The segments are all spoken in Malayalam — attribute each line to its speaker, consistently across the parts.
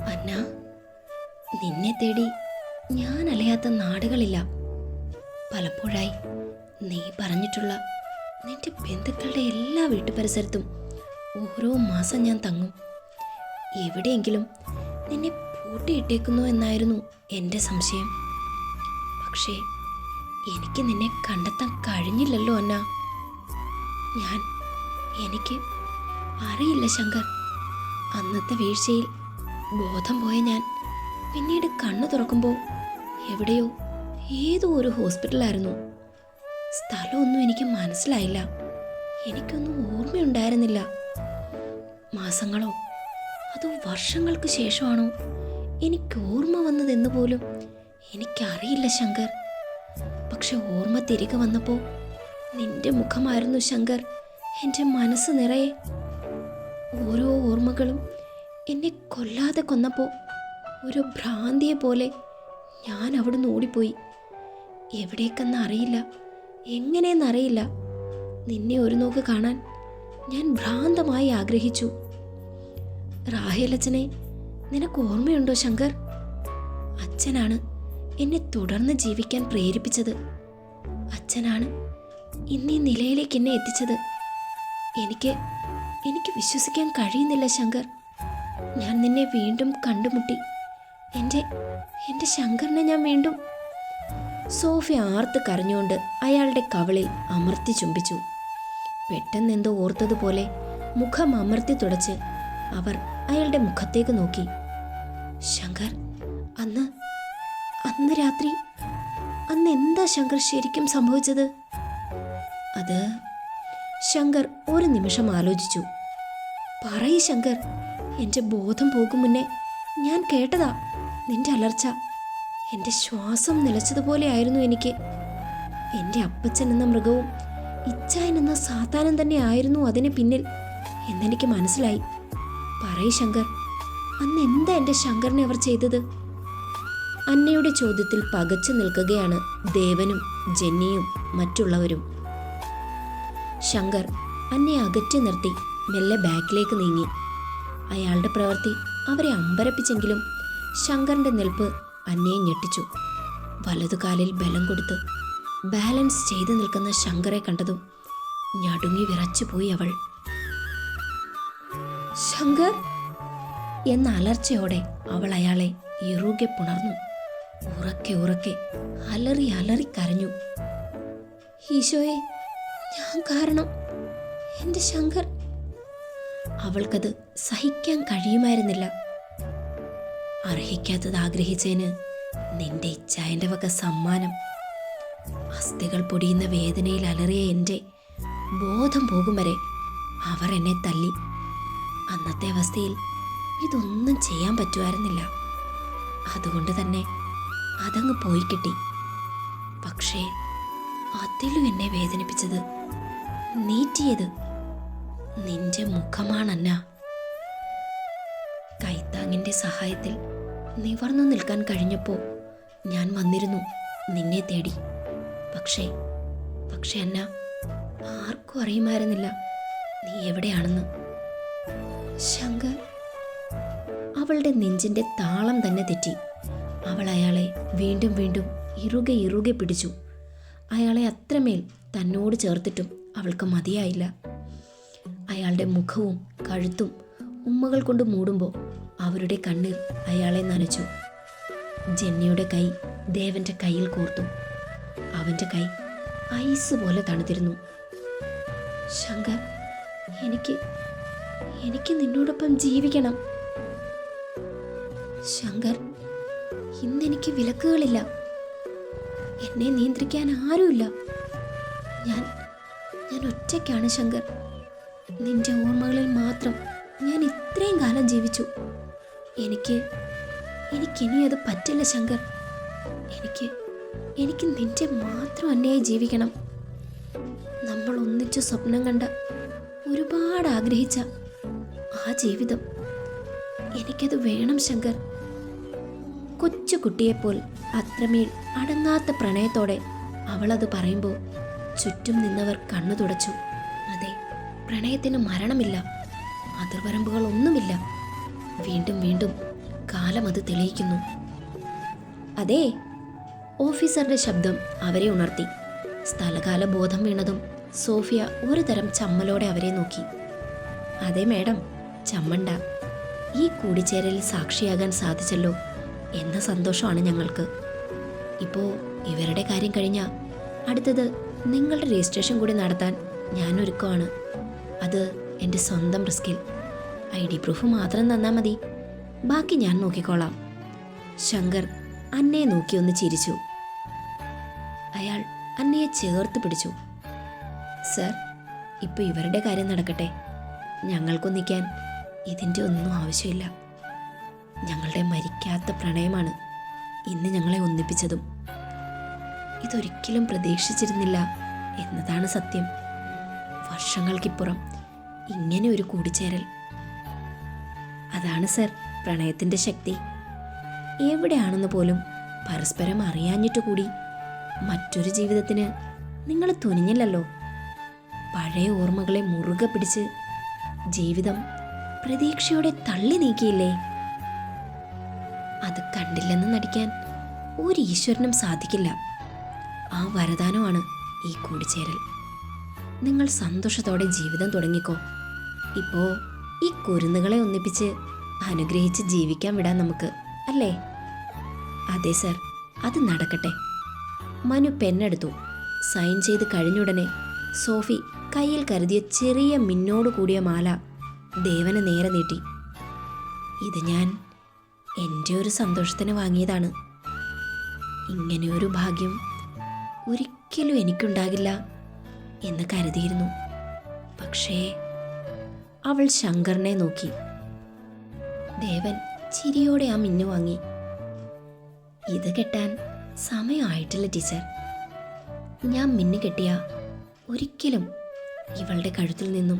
Speaker 1: അന്ന, നിന്നെ തേടി ഞാൻ അലയാത്ത നാടുകളില്ല. പലപ്പോഴായി നീ പറഞ്ഞിട്ടുള്ള നിന്റെ ബന്ധുക്കളുടെ എല്ലാ വീട്ടുപരിസരത്തും ഓരോ മാസം ഞാൻ തങ്ങും. എവിടെയെങ്കിലും നിന്നെ പൂട്ടിയിട്ടേക്കുന്നു എന്നായിരുന്നു എൻ്റെ സംശയം. പക്ഷേ എനിക്ക് നിന്നെ കണ്ടെത്താൻ കഴിഞ്ഞില്ലല്ലോ അന്ന. എനിക്ക് അറിയില്ല ശങ്കർ. അന്നത്തെ വീഴ്ചയിൽ ബോധം പോയ ഞാൻ പിന്നീട് കണ്ണു തുറക്കുമ്പോൾ എവിടെയോ ഏതോ ഒരു ഹോസ്പിറ്റലായിരുന്നു. സ്ഥലമൊന്നും എനിക്ക് മനസ്സിലായില്ല. എനിക്കൊന്നും ഓർമ്മയുണ്ടായിരുന്നില്ല. മാസങ്ങളോ അതോ വർഷങ്ങൾക്ക് ശേഷമാണോ എനിക്ക് ഓർമ്മ വന്നതെന്ന് പോലും എനിക്കറിയില്ല ശങ്കർ. പക്ഷെ ഓർമ്മ തിരികെ വന്നപ്പോൾ നിന്റെ മുഖമായിരുന്നു ശങ്കർ എൻ്റെ മനസ്സ് നിറയെ. ഓരോ ഓർമ്മകളും എന്നെ കൊല്ലാതെ കൊന്നപ്പോൾ ഒരു ഭ്രാന്തിയെ പോലെ ഞാൻ അവിടുന്ന് ഓടിപ്പോയി. എവിടേക്കെന്ന് അറിയില്ല, എങ്ങനെയെന്നറിയില്ല. നിന്നെ ഒരു നോക്ക് കാണാൻ ഞാൻ ഭ്രാന്തമായി ആഗ്രഹിച്ചു. റാഹേലച്ഛനെ നിനക്ക് ഓർമ്മയുണ്ടോ ശങ്കർ? അച്ഛനാണ് എന്നെ തുടർന്ന് ജീവിക്കാൻ പ്രേരിപ്പിച്ചത്. അച്ഛനാണ് ഇന്നീ നിലയിലേക്ക് എന്നെ എത്തിച്ചത്. എനിക്ക് വിശ്വസിക്കാൻ കഴിയുന്നില്ല ശങ്കർ. ഞാൻ നിന്നെ വീണ്ടും കണ്ടുമുട്ടി. എൻ്റെ ശങ്കറിനെ ഞാൻ വീണ്ടും. സോഫി ആർത്ത് കരഞ്ഞുകൊണ്ട് അയാളുടെ കവിളിൽ അമർത്തി ചുംബിച്ചു. പെട്ടെന്നെന്തോ ഓർത്തതുപോലെ മുഖം അമർത്തി തുടച്ച് അവർ അയാളുടെ മുഖത്തേക്ക് നോക്കി. ശങ്കർ, അന്ന് രാത്രി എന്താ ശങ്കർ ശരിക്കും സംഭവിച്ചത്? അത് ശങ്കർ ഒരു നിമിഷം ആലോചിച്ചു. പറയ് ശങ്കർ. എൻ്റെ ബോധം പോകും മുന്നേ ഞാൻ കേട്ടതാ നിന്റെ അലർച്ച. എൻ്റെ ശ്വാസം നിലച്ചതുപോലെ ആയിരുന്നു എനിക്ക്. എൻ്റെ അപ്പച്ചൻ എന്ന മൃഗവും ഇച്ചായൻ എന്ന സാത്താനം തന്നെ ആയിരുന്നു അതിന് പിന്നിൽ എന്നെനിക്ക് മനസ്സിലായി. പറയ് ശങ്കർ, അന്ന് എന്താ എൻ്റെ ശങ്കറിനെ അവർ ചെയ്തത്? അന്നയുടെ ചോദ്യത്തിൽ പകച്ചു നിൽക്കുകയാണ് ദേവനും ജെന്നിയും മറ്റുള്ളവരും. ശങ്കർ അന്നയെ അകറ്റി നിർത്തി മെല്ലെ ബാക്കിലേക്ക് നീങ്ങി. അയാളുടെ പ്രവൃത്തി അവരെ അമ്പരപ്പിച്ചെങ്കിലും ശങ്കറിന്റെ നിൽപ്പ് അന്നയെ ഞെട്ടിച്ചു. വലതുകാലിൽ ബലം കൊടുത്ത് ബാലൻസ് ചെയ്തു നിൽക്കുന്ന ശങ്കറെ കണ്ടതും ഞടുങ്ങി വിറച്ചുപോയി അവൾ. ശങ്കർ എന്ന അലർച്ചയോടെ അവൾ അയാളെ ഇറുകെ പുണർന്നു. ഉറക്കെ അലറി കരഞ്ഞു. ഈശോയെ, ഞാൻ കാരണം എൻ്റെ ശങ്കർ. അവൾക്കത് സഹിക്കാൻ കഴിയുമായിരുന്നില്ല. അർഹിക്കാത്തത് ആഗ്രഹിച്ചതിന് നിന്റെ ഇച്ഛായൻ്റെ വക സമ്മാനം. അസ്ഥികൾ പൊടിയുന്ന വേദനയിൽ അലറിയ എൻ്റെ ബോധം പോകും വരെ അവർ എന്നെ തല്ലി. അന്നത്തെ അവസ്ഥയിൽ ഇതൊന്നും ചെയ്യാൻ പറ്റുമായിരുന്നില്ല. അതുകൊണ്ട് തന്നെ അതങ്ങ് പോയി കിട്ടി. പക്ഷേ അതിലും എന്നെ വേദനിപ്പിച്ചത്, നീറ്റിയത് നിന്റെ മുഖമാണന്ന. കൈത്താങ്ങിൻ്റെ സഹായത്തിൽ നിവർന്നു നിൽക്കാൻ കഴിഞ്ഞപ്പോൾ ഞാൻ വന്നിരുന്നു നിന്നെ തേടി. പക്ഷേ അന്ന, ആർക്കും അറിയുമായിരുന്നില്ല നീ എവിടെയാണെന്ന്. ശങ്കർ. അവളുടെ നെഞ്ചിൻ്റെ താളം തന്നെ തെറ്റി. അവൾ അയാളെ വീണ്ടും ഇറുകെ പിടിച്ചു. അയാളെ അത്രമേൽ തന്നോട് ചേർത്തിട്ടും അവൾക്ക് മതിയായില്ല. അയാളുടെ മുഖവും കഴുത്തും ഉമ്മകൾ കൊണ്ട് മൂടുമ്പോൾ അവരുടെ കണ്ണീർ അയാളെ നനച്ചു. ജെന്നിയുടെ കൈ ദേവന്റെ കയ്യിൽ കോർത്തു. അവന്റെ കൈ ഐസ് പോലെ തണുത്തിരുന്നു. ശങ്കർ, എനിക്ക് നിന്നോടൊപ്പം ജീവിക്കണം. ശങ്കർ, ഇന്നെനിക്ക് വിലക്കുകളില്ല. എന്നെ നിയന്ത്രിക്കാൻ ആരുമില്ല. ഞാൻ ഒറ്റയ്ക്കാണ് ശങ്കർ. നിന്റെ ഓർമ്മകളിൽ മാത്രം ഞാൻ ഇത്രയും കാലം ജീവിച്ചു. എനിക്കിനി അത് പറ്റില്ല ശങ്കർ. എനിക്ക് നിന്റെ മാത്രം അന്യായി ജീവിക്കണം. നമ്മൾ ഒന്നിച്ചു സ്വപ്നം കണ്ട, ഒരുപാട് ആഗ്രഹിച്ച ആ ജീവിതം എനിക്കത് വേണം ശങ്കർ. കൊച്ചു കുട്ടിയെപ്പോൾ അത്രമേൽ അടങ്ങാത്ത പ്രണയത്തോടെ അവളത് പറയുമ്പോൾ ചുറ്റും നിന്നവർ കണ്ണു തുടച്ചു. അതെ, പ്രണയത്തിന് മരണമില്ല, അതിർവരമ്പുകളൊന്നുമില്ല. വീണ്ടും കാലം അത് തെളിയിക്കുന്നു. അതേ, ഓഫീസറുടെ ശബ്ദം അവരെ ഉണർത്തി. സ്ഥലകാല ബോധം വീണതും സോഫിയ ഒരു തരം ചമ്മലോടെ അവരെ നോക്കി. അതെ മേഡം, ചമ്മണ്ട. ഈ കൂടിച്ചേരലിൽ സാക്ഷിയാകാൻ സാധിച്ചല്ലോ എന്ന സന്തോഷമാണ് ഞങ്ങൾക്ക്. ഇപ്പോൾ ഇവരുടെ കാര്യം കഴിഞ്ഞാൽ അടുത്തത് നിങ്ങളുടെ രജിസ്ട്രേഷൻ കൂടി നടത്താൻ ഞാൻ ഒരുക്കമാണ്. അത് എൻ്റെ സ്വന്തം റിസ്കിൽ. ID പ്രൂഫ് മാത്രം തന്നാൽ മതി, ബാക്കി ഞാൻ നോക്കിക്കോളാം. ശങ്കർ അന്നയെ നോക്കി ഒന്ന് ചിരിച്ചു. അയാൾ അന്നയെ ചേർത്ത് പിടിച്ചു. സർ, ഇപ്പോൾ ഇവരുടെ കാര്യം നടക്കട്ടെ. ഞങ്ങൾക്കൊന്നിക്കാൻ ഇതിൻ്റെ ഒന്നും ആവശ്യമില്ല. ഞങ്ങളുടെ മരിക്കാത്ത പ്രണയമാണ് ഇന്ന് ഞങ്ങളെ ഒന്നിപ്പിച്ചതും. ഇതൊരിക്കലും പ്രതീക്ഷിച്ചിരുന്നില്ല എന്നതാണ് സത്യം. വർഷങ്ങൾക്കിപ്പുറം ഇങ്ങനെ ഒരു കൂടിച്ചേരൽ. അതാണ് സർ പ്രണയത്തിൻ്റെ ശക്തി. എവിടെയാണെന്ന് പോലും പരസ്പരം അറിയാഞ്ഞിട്ടു കൂടി മറ്റൊരു ജീവിതത്തിന് നിങ്ങൾ തുനിഞ്ഞില്ലല്ലോ. പഴയ ഓർമ്മകളെ മുറുകെ പിടിച്ച് ജീവിതം പ്രതീക്ഷയോടെ തള്ളി നീക്കിയില്ലേ? അത് കണ്ടില്ലെന്ന് നടിക്കാൻ ഒരു ഈശ്വരനും സാധിക്കില്ല. ആ വരദാനമാണ് ഈ കൂടിച്ചേരൽ. നിങ്ങൾ സന്തോഷത്തോടെ ജീവിതം തുടങ്ങിക്കോ. ഇപ്പോൾ ഈ കുരുന്നുകളെ ഒന്നിപ്പിച്ച് അനുഗ്രഹിച്ച് ജീവിക്കാൻ വിടാൻ നമുക്ക്, അല്ലേ? അതെ സർ, അത് നടക്കട്ടെ. മനു പെന്നെടുത്തു. സൈൻ ചെയ്ത് കഴിഞ്ഞുടനെ സോഫി കയ്യിൽ കരുതിയ ചെറിയ മിന്നോട് കൂടിയ മാല ദേവന് നേരെ നീട്ടി. ഇത് ഞാൻ എൻ്റെ ഒരു സന്തോഷത്തിന് വാങ്ങിയതാണ്. ഇങ്ങനെയൊരു ഭാഗ്യം ഒരിക്കലും എനിക്കുണ്ടാകില്ല എന്ന് കരുതിയിരുന്നു. പക്ഷേ അവൾ ശങ്കറിനെ നോക്കി. ദേവൻ ചിരിയോടെ ആ മിന്നു വാങ്ങി. ഇത് കെട്ടാൻ സമയമായിട്ടില്ല ടീച്ചർ. ഞാൻ മിന്നു കെട്ടിയ ഒരിക്കലും ഇവളുടെ കഴുത്തിൽ നിന്നും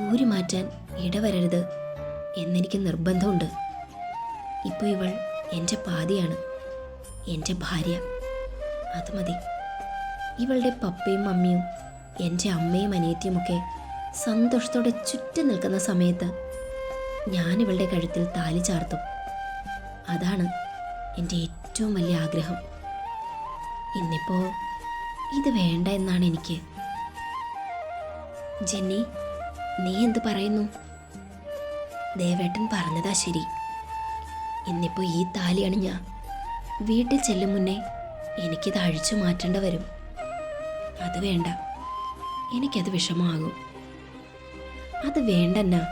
Speaker 1: ഊരി മാറ്റാൻ ഇടവരരുത് എന്നെനിക്ക് നിർബന്ധമുണ്ട്. ഇപ്പോൾ ഇവൾ എൻ്റെ പാതിയാണ്, എൻ്റെ ഭാര്യ. അത് മതി. ഇവളുടെ പപ്പയും മമ്മിയും എൻ്റെ അമ്മയും അനിയത്തിയുമൊക്കെ സന്തോഷത്തോടെ ചുറ്റും നിൽക്കുന്ന സമയത്ത് ഞാൻ ഇവളുടെ കഴുത്തിൽ താലി ചാർത്തും. അതാണ് എൻ്റെ ഏറ്റവും വലിയ ആഗ്രഹം. ഇന്നിപ്പോൾ ഇത് വേണ്ട എന്നാണ് എനിക്ക്. ജെന്നി, നീ എന്ത് പറയുന്നു? ദേവേട്ടൻ പറഞ്ഞതാ ശരി. ഇന്നിപ്പോൾ ഈ താലി അണിഞ്ഞ വീട്ടിൽ ചെല്ലും മുന്നേ എനിക്കിത് അഴിച്ചു മാറ്റേണ്ട വരും. അത് വേണ്ട, എനിക്കത് വിഷമമാകും. അത് വേണ്ടെന്നാ.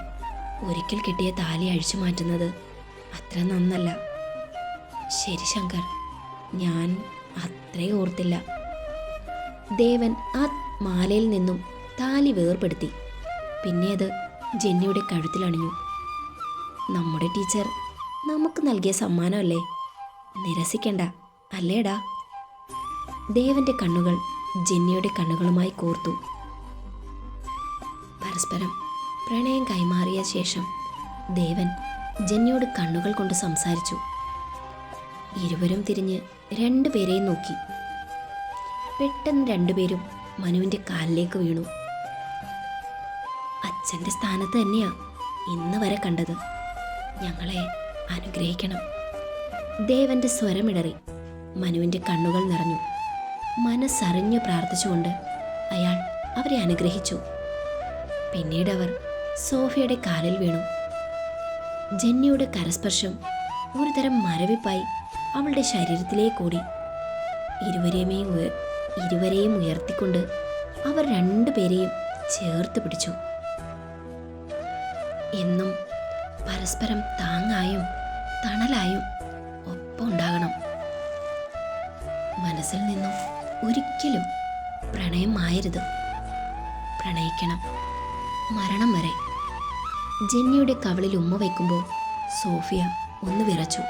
Speaker 1: ഒരിക്കൽ കിട്ടിയ താലി അഴിച്ചു മാറ്റുന്നത് അത്ര നന്നല്ല. ശരി ശങ്കർ, ഞാൻ അത്രേ ഓർത്തില്ല. ദേവൻ ആ മാലയിൽ നിന്നും താലി വേർപെടുത്തി. പിന്നെ അത് ജെന്നിയുടെ കഴുത്തിലണിഞ്ഞു. നമ്മുടെ ടീച്ചർ നമുക്ക് നൽകിയ സമ്മാനമല്ലേ, നിരസിക്കണ്ട, അല്ലേടാ? ദേവന്റെ കണ്ണുകൾ ജെന്നിയുടെ കണ്ണുകളുമായി കോർത്തു. പരസ്പരം പ്രണയം കൈമാറിയ ശേഷം ദേവൻ ജെന്നിയോട് കണ്ണുകൾ കൊണ്ട് സംസാരിച്ചു. ഇരുവരും തിരിഞ്ഞ് രണ്ടുപേരെയും നോക്കി. പെട്ടെന്ന് രണ്ടുപേരും മനുവിൻ്റെ കാലിലേക്ക് വീണു. അച്ഛൻ്റെ സ്ഥാനത്ത് തന്നെയാ ഇന്ന് വരെ കണ്ടത്. ഞങ്ങളെ അനുഗ്രഹിക്കണം. ദേവന്റെ സ്വരമിടറി. മനുവിൻ്റെ കണ്ണുകൾ നിറഞ്ഞു. മനസ്സറിഞ്ഞു പ്രാർത്ഥിച്ചുകൊണ്ട് അയാൾ അവരെ അനുഗ്രഹിച്ചു. പിന്നീട് അവർ സോഫിയയുടെ കാലിൽ വീണു. ജെന്നിയുടെ കരസ്പർശം ഒരുതരം മരവിപ്പായി അവളുടെ ശരീരത്തിലേക്കൂടി. ഇരുവരെയും ഉയർത്തിക്കൊണ്ട് അവർ രണ്ടുപേരെയും ചേർത്ത് പിടിച്ചു. എന്നും പരസ്പരം താങ്ങായും തണലായും ഒപ്പം ഉണ്ടാകണം. മനസ്സിൽ നിന്നും ഒരിക്കലും പ്രണയം ആയരുത്. പ്രണയിക്കണം മരണം വരെ. ജെന്നിയുടെ കവിളിൽ ഉമ്മ വയ്ക്കുമ്പോൾ സോഫിയ ഒന്ന് വിറച്ചു.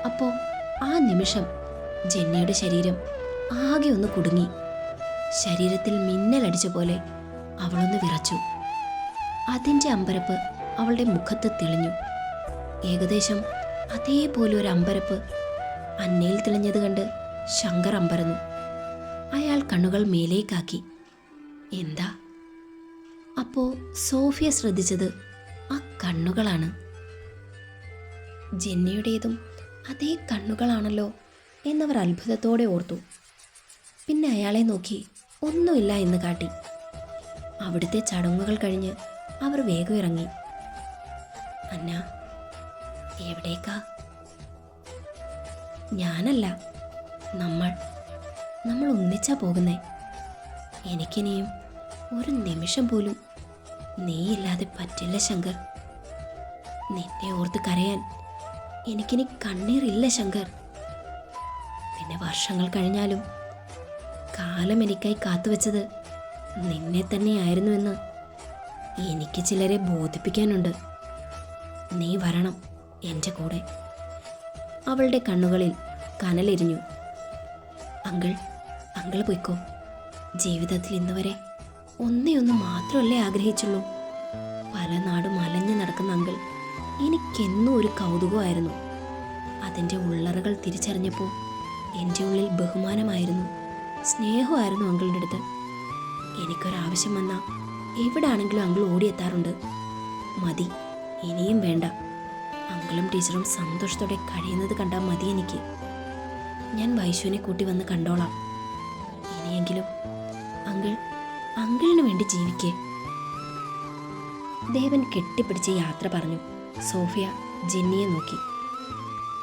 Speaker 1: അപ്പോൾ ആ നിമിഷം ജെന്നിയുടെ ശരീരം ആകെ ഒന്ന് കുടുങ്ങി. ശരീരത്തിൽ മിന്നലടിച്ച പോലെ അവളൊന്ന് വിറച്ചു. അതിൻ്റെ അമ്പരപ്പ് അവളുടെ മുഖത്ത് തെളിഞ്ഞു. ഏകദേശം അതേപോലെ ഒരു അമ്പരപ്പ് അന്നയിൽ തെളിഞ്ഞത് കണ്ട് ശങ്കർ അമ്പരന്നു. അയാൾ കണ്ണുകൾ മേലേക്കാക്കി. എന്താ? അപ്പോൾ സോഫിയ ശ്രദ്ധിച്ചത് ആ കണ്ണുകളാണ്. ജെന്നിയുടേതും അതേ കണ്ണുകളാണല്ലോ എന്നവർ അത്ഭുതത്തോടെ ഓർത്തു. പിന്നെ അയാളെ നോക്കി ഒന്നുമില്ല എന്ന് കാട്ടി. അവിടുത്തെ ചടങ്ങുകൾ കഴിഞ്ഞ് അവർ വേഗം ഇറങ്ങി. അന്ന, എവിടേക്കാ? ഞാനല്ല, നമ്മൾ ഒന്നിച്ചാ പോകുന്നേ. എനിക്കിനിയും ഒരു നിമിഷം പോലും നീയില്ലാതെ പറ്റില്ല ശങ്കർ. നിന്നെ ഓർത്ത് കരയാൻ എനിക്കിനി കണ്ണീറില്ല ശങ്കർ. പിന്നെ വർഷങ്ങൾ കഴിഞ്ഞാലും കാലം എനിക്കായി കാത്തുവെച്ചത് നിന്നെ തന്നെയായിരുന്നുവെന്ന് എനിക്ക് ചിലരെ ബോധിപ്പിക്കാനുണ്ട്. നീ വരണം എൻ്റെ കൂടെ. അവളുടെ കണ്ണുകളിൽ കനലെരിഞ്ഞു. അങ്കിൾ പൊയ്ക്കോ. ജീവിതത്തിൽ ഇന്നുവരെ ഒന്നേ മാത്രമല്ലേ ആഗ്രഹിച്ചുള്ളൂ. പല നാടും അലഞ്ഞു നടക്കുന്ന അങ്കിൾ എനിക്കെന്നും ഒരു കൗതുകമായിരുന്നു. അതിൻ്റെ ഉള്ളറകൾ തിരിച്ചറിഞ്ഞപ്പോൾ എൻ്റെ ഉള്ളിൽ ബഹുമാനമായിരുന്നു, സ്നേഹമായിരുന്നു അങ്കിളിൻ്റെ അടുത്ത്. എനിക്കൊരാവശ്യം വന്നാൽ എവിടാണെങ്കിലും അങ്കിൾ ഓടിയെത്താറുണ്ട്. മതി, ഇനിയും വേണ്ട. അങ്കിളും ടീച്ചറും സന്തോഷത്തോടെ കഴിയുന്നത് കണ്ടാൽ മതി എനിക്ക്. ഞാൻ വൈശുവിനെ കൂട്ടി വന്ന് കണ്ടോളാം. ഇനിയെങ്കിലും അങ്കിളിന് വേണ്ടി ജീവിക്കേ. ദേവൻ കെട്ടിപ്പിടിച്ച് യാത്ര പറഞ്ഞു. സോഫിയ ജെന്നിയെ നോക്കി.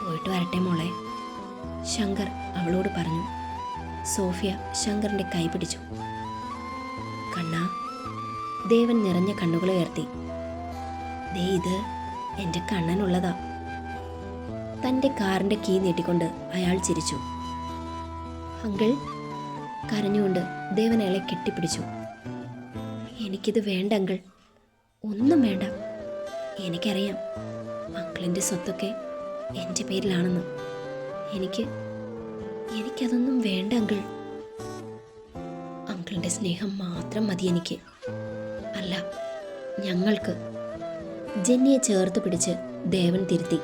Speaker 1: പോയിട്ട് വരട്ടെ മോളെ, ശങ്കർ അവളോട് പറഞ്ഞു. സോഫിയ ശങ്കറിന്റെ കൈ പിടിച്ചു. കണ്ണാ. ദേവൻ നിറഞ്ഞ കണ്ണുകളെ ഉയർത്തി. ദേ, ഇത് എൻ്റെ കണ്ണനുള്ളതാ. തൻ്റെ കാറിൻ്റെ കീ നീട്ടിക്കൊണ്ട് അയാൾ ചിരിച്ചു. അങ്കിൾ. കരഞ്ഞുകൊണ്ട് ദേവൻ അയാളെ കെട്ടിപ്പിടിച്ചു. എനിക്കിത് വേണ്ട അങ്കിൾ, ഒന്നും വേണ്ട. എനിക്കറിയാം അങ്കിളിൻ്റെ സ്വത്തൊക്കെ എൻ്റെ പേരിലാണെന്ന്. എനിക്കതൊന്നും വേണ്ട അങ്കിൾ. അങ്കിളിൻ്റെ സ്നേഹം മാത്രം മതി എനിക്ക്. അല്ല, ഞങ്ങൾക്ക്. ജെന്നിയെ ചേർത്ത് പിടിച്ച് ദേവൻ തിരുത്തി.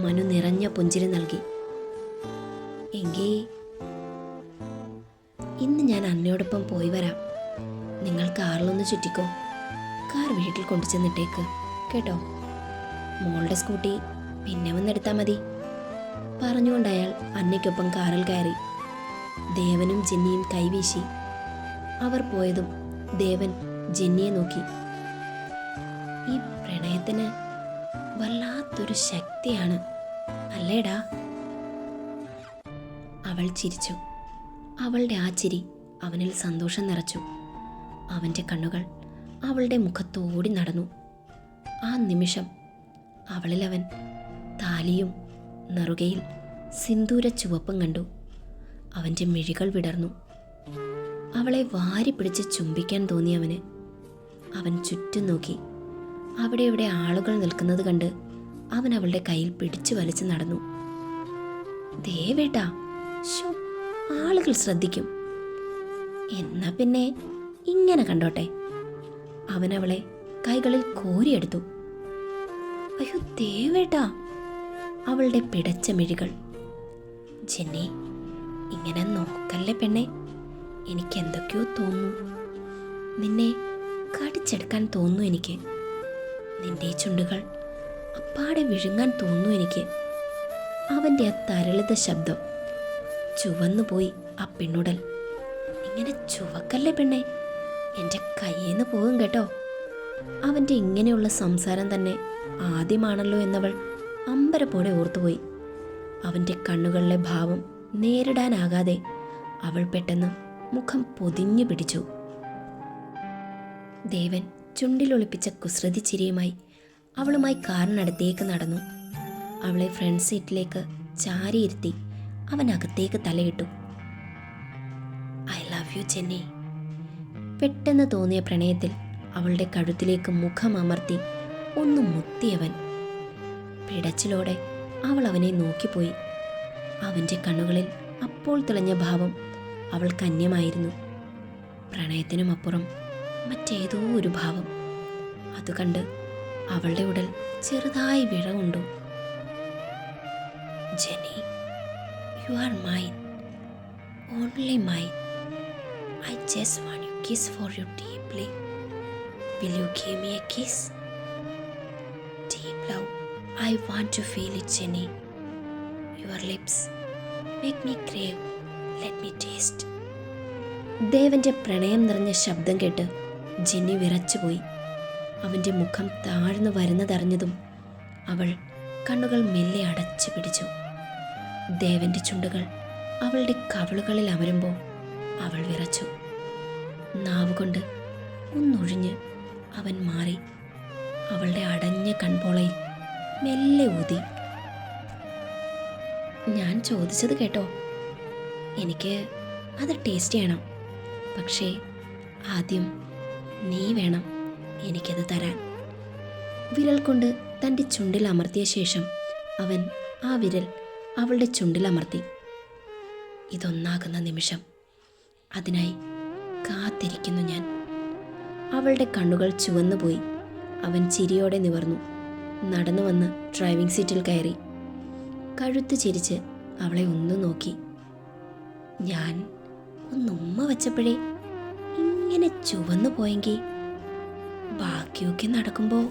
Speaker 1: മനു നിറഞ്ഞ പുഞ്ചിരി നൽകി. എങ്കി ഇന്ന് ഞാൻ അന്നയോടൊപ്പം പോയി വരാം. നിങ്ങൾ കാറിലൊന്ന് ചുറ്റിക്കോ. കാർ വീട്ടിൽ കൊണ്ടു ചെന്നിട്ടേക്ക് കേട്ടോ. മോളുടെ സ്കൂട്ടി പിന്നെ വന്നെടുത്താൽ മതി. പറഞ്ഞുകൊണ്ട് അയാൾ അന്നയ്ക്കൊപ്പം കാറിൽ കയറി. ദേവനും ജെന്നിയും കൈവീശി. അവർ പോയതും ദേവൻ ജെന്നിയെ നോക്കി. ഈ പ്രണയത്തിന് വല്ലാത്തൊരു ശക്തിയാണ് അല്ലേടാ? അവൾ ചിരിച്ചു. അവളുടെ ആ ചിരി അവനിൽ സന്തോഷം നിറച്ചു. അവൻ്റെ കണ്ണുകൾ അവളുടെ മുഖത്തോടി നടന്നു. ആ നിമിഷം അവളിൽ അവൻ താലിയും നെറുകയിൽ സിന്ദൂര ചുവപ്പും കണ്ടു. അവൻ്റെ മിഴികൾ വിടർന്നു. അവളെ വാരി പിടിച്ച് ചുംബിക്കാൻ തോന്നിയവന്. അവൻ ചുറ്റും നോക്കി. അവിടെ ഇവിടെ ആളുകൾ നിൽക്കുന്നത് കണ്ട് അവൻ അവളുടെ കയ്യിൽ പിടിച്ചു വലിച്ചു നടന്നു. ദേവേട്ടാ, ആളുകൾ ശ്രദ്ധിക്കും. എന്നാ പിന്നെ ഇങ്ങനെ കണ്ടോട്ടെ. അവൻ അവളെ കൈകളിൽ കോരിയെടുത്തു. അയ്യോ ദേവേട്ടാ! അവളുടെ പിടച്ച മിഴികൾ. ജെന്നി, ഇങ്ങനെ നോക്കല്ലേ പെണ്ണെ. എനിക്കെന്തൊക്കെയോ തോന്നുന്നു. നിന്നെ കടിച്ചെടുക്കാൻ തോന്നുന്നു എനിക്ക്. നിന്റെ ചുണ്ടുകൾ അപ്പാടെ വിഴുങ്ങാൻ തോന്നുന്നു എനിക്ക്. അവൻ്റെ ആ തരളിത ശബ്ദം. ചുവന്നുപോയി ആ പെണ്ണുടൽ. ഇങ്ങനെ ചുവക്കല്ലേ പെണ്ണെ, എൻ്റെ കയ്യിന്ന് പോകും കേട്ടോ. അവൻ്റെ ഇങ്ങനെയുള്ള സംസാരം തന്നെ ആദ്യമാണല്ലോ എന്നവൾ അമ്പരപ്പോടെ ഓർത്തുപോയി. അവൻ്റെ കണ്ണുകളിലെ ഭാവം നേരിടാനാകാതെ അവൾ പെട്ടെന്ന് മുഖം പൊതിഞ്ഞു പിടിച്ചു. ദേവൻ ചുണ്ടിലൊളിപ്പിച്ച കുസൃതി ചിരിയുമായി അവളുമായി കാറിനടുത്തേക്ക് നടന്നു. അവളെ ഫ്രണ്ട് സീറ്റിലേക്ക് ചാരിയിരുത്തി അവൻ അകത്തേക്ക് തലയിട്ടു. I love you Jenny. പെട്ടെന്ന് തോന്നിയ പ്രണയത്തിൽ അവളുടെ കഴുത്തിലേക്ക് മുഖം അമർത്തി ഒന്ന് മുത്തിയവൻ. പിടച്ചിലോടെ അവൾ അവനെ നോക്കിപ്പോയി. അവൻ്റെ കണ്ണുകളിൽ അപ്പോൾ തെളിഞ്ഞ ഭാവം അവൾക്ക് അന്യമായിരുന്നു. പ്രണയത്തിനുമപ്പുറം മറ്റേതോ ഒരു ഭാവം. അത് കണ്ട് അവളുടെ ഉടൽ ചെറുതായി വിറകൊണ്ടു. Jenny, you are mine, only mine. I just want you kiss for you deeply. Will you give me a kiss? Deep love I want to feel it Jenny. Your lips make me crave, let me taste. ദേവന്റെ പ്രണയം നിറഞ്ഞ ശബ്ദം കേട്ട് ജെന്നി വിറച്ചുപോയി. അവൻ്റെ മുഖം താഴ്ന്നു വരുന്നതറിഞ്ഞതും അവൾ കണ്ണുകൾ മെല്ലെ അടച്ചു പിടിച്ചു. ദേവന്റെ ചുണ്ടുകൾ അവളുടെ കവിളുകളിൽ അമരുമ്പോൾ അവൾ വിറച്ചു. നാവുകൊണ്ട് ഒന്നൊഴിഞ്ഞ് അവൻ മാറി അവളുടെ അടഞ്ഞ കൺപോളയിൽ മെല്ലെ ഊതി. ഞാൻ ചോദിച്ചത് കേട്ടോ? എനിക്ക് അത് ടേസ്റ്റ് ചെയ്യണം. പക്ഷേ ആദ്യം നീ വേണം എനിക്കത് തരാൻ. വിരൽ കൊണ്ട് തൻ്റെ ചുണ്ടിൽ അമർത്തിയ ശേഷം അവൻ ആ വിരൽ അവളുടെ ചുണ്ടിൽ അമർത്തി. ഇതൊന്നാകുന്ന നിമിഷം, അതിനായി കാത്തിരിക്കുന്നു ഞാൻ. അവളുടെ കണ്ണുകൾ ചുവന്നുപോയി. അവൻ ചിരിയോടെ നിവർന്നു നടന്നു വന്ന് ഡ്രൈവിംഗ് സീറ്റിൽ കയറി. കഴുത്ത് ചിരിച്ച് അവളെ ഒന്ന് നോക്കി. ഞാൻ ഒന്നുമ്മ വച്ചപ്പോഴേ ഇങ്ങനെ ചുവന്നു പോയെങ്കിൽ ബാക്കിയൊക്കെ നടക്കുമ്പോൾ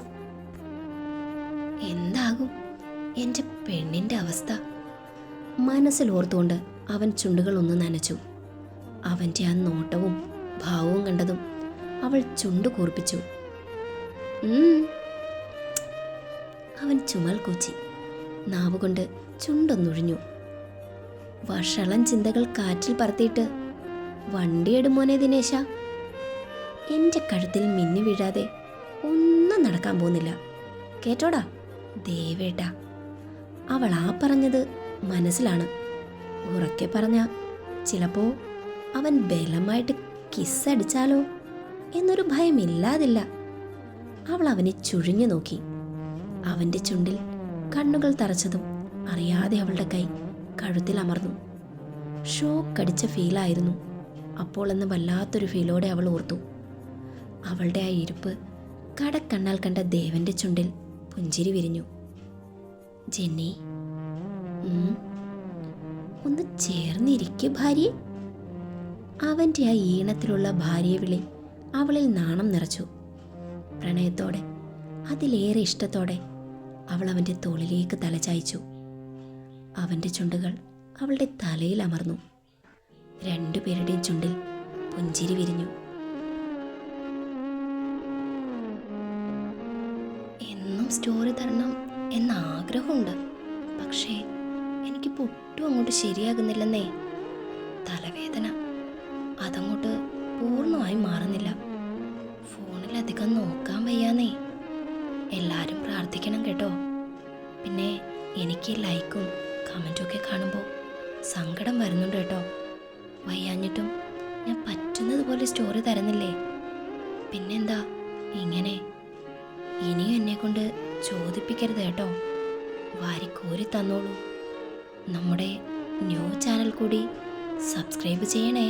Speaker 1: എന്താകും എൻ്റെ പെണ്ണിൻ്റെ അവസ്ഥ? മനസ്സിൽ ഓർത്തുകൊണ്ട് അവൻ ചുണ്ടുകൾ ഒന്ന് നനച്ചു. അവൻ്റെ ആ നോട്ടവും ഭാവവും കണ്ടതും അവൾ ചുണ്ടു കൂർപ്പിച്ചു. അവൻ ചുമൽ കൂച്ചി. നാവുകൊണ്ട് ചുണ്ടൊന്നൊഴിഞ്ഞു. വഷളം ചിന്തകൾ കാറ്റിൽ പറത്തിയിട്ട് വണ്ടിയെടുമോനെ ദിനേശ. എൻ്റെ കഴുത്തിൽ മിന്നി വീഴാതെ ഒന്നും നടക്കാൻ പോകുന്നില്ല കേട്ടോടാ ദേവേട്ട. അവൾ ആ പറഞ്ഞത് മനസ്സിലാണ്. ഉറക്കെ പറഞ്ഞ ചിലപ്പോ അവൻ ബലമായിട്ട് കിസ്സടിച്ചാലോ എന്നൊരു ഭയമില്ലാതില്ല. അവൾ അവനെ ചുഴിഞ്ഞു നോക്കി. അവൻ്റെ ചുണ്ടിൽ കണ്ണുകൾ തറച്ചതും അറിയാതെ അവളുടെ കൈ കഴുത്തിൽ അമർന്നു. ഷോക്കടിച്ച ഫീലായിരുന്നു അപ്പോൾ എന്ന് വല്ലാത്തൊരു ഫീലോടെ അവൾ ഓർത്തു. അവളുടെ ആ ഇരിപ്പ് കടക്കണ്ണാൽ കണ്ട ദേവന്റെ ചുണ്ടിൽ പുഞ്ചിരി വിരിഞ്ഞു. ജെന്നി, ഒന്ന് ചേർന്നിരിക്കെ ഭാര്യ. അവൻ്റെ ആ ഈണത്തിലുള്ള ഭാര്യയെ വിളി അവളിൽ നാണം നിറച്ചു. പ്രണയത്തോടെ, അതിലേറെ ഇഷ്ടത്തോടെ അവൾ അവൻ്റെ തോളിലേക്ക് തലചായ്ച്ചു. അവൻ്റെ ചുണ്ടുകൾ അവളുടെ തലയിൽ അമർന്നു. രണ്ടുപേരുടെയും ചുണ്ടിൽ പുഞ്ചിരി വിരിഞ്ഞു. എന്നും സ്റ്റോറി തരണം എന്ന ആഗ്രഹമുണ്ട്. പക്ഷേ എനിക്കിപ്പോൾ ഒട്ടും അങ്ങോട്ട് ശരിയാകുന്നില്ലെന്നേ. തലവേദന അതങ്ങോട്ട് പൂർണ്ണമായി മാറുന്നില്ല. ഫോണിലധികം നോക്കാൻ വയ്യാന്നേ. എല്ലാവരും പ്രാർത്ഥിക്കണം കേട്ടോ. പിന്നെ എനിക്ക് ലൈക്കും കമൻറ്റും ഒക്കെ കാണുമ്പോൾ സങ്കടം വരുന്നുണ്ട് കേട്ടോ. വയ്യാഞ്ഞിട്ടും ഞാൻ പറ്റുന്നത് പോലെ സ്റ്റോറി തരുന്നില്ലേ. പിന്നെന്താ ഇങ്ങനെ? ഇനിയും എന്നെക്കൊണ്ട് ചോദിപ്പിക്കരുത് കേട്ടോ. വാരിക്കോരി തന്നോളൂ. നമ്മുടെ ന്യൂ ചാനൽ കൂടി സബ്സ്ക്രൈബ് ചെയ്യണേ.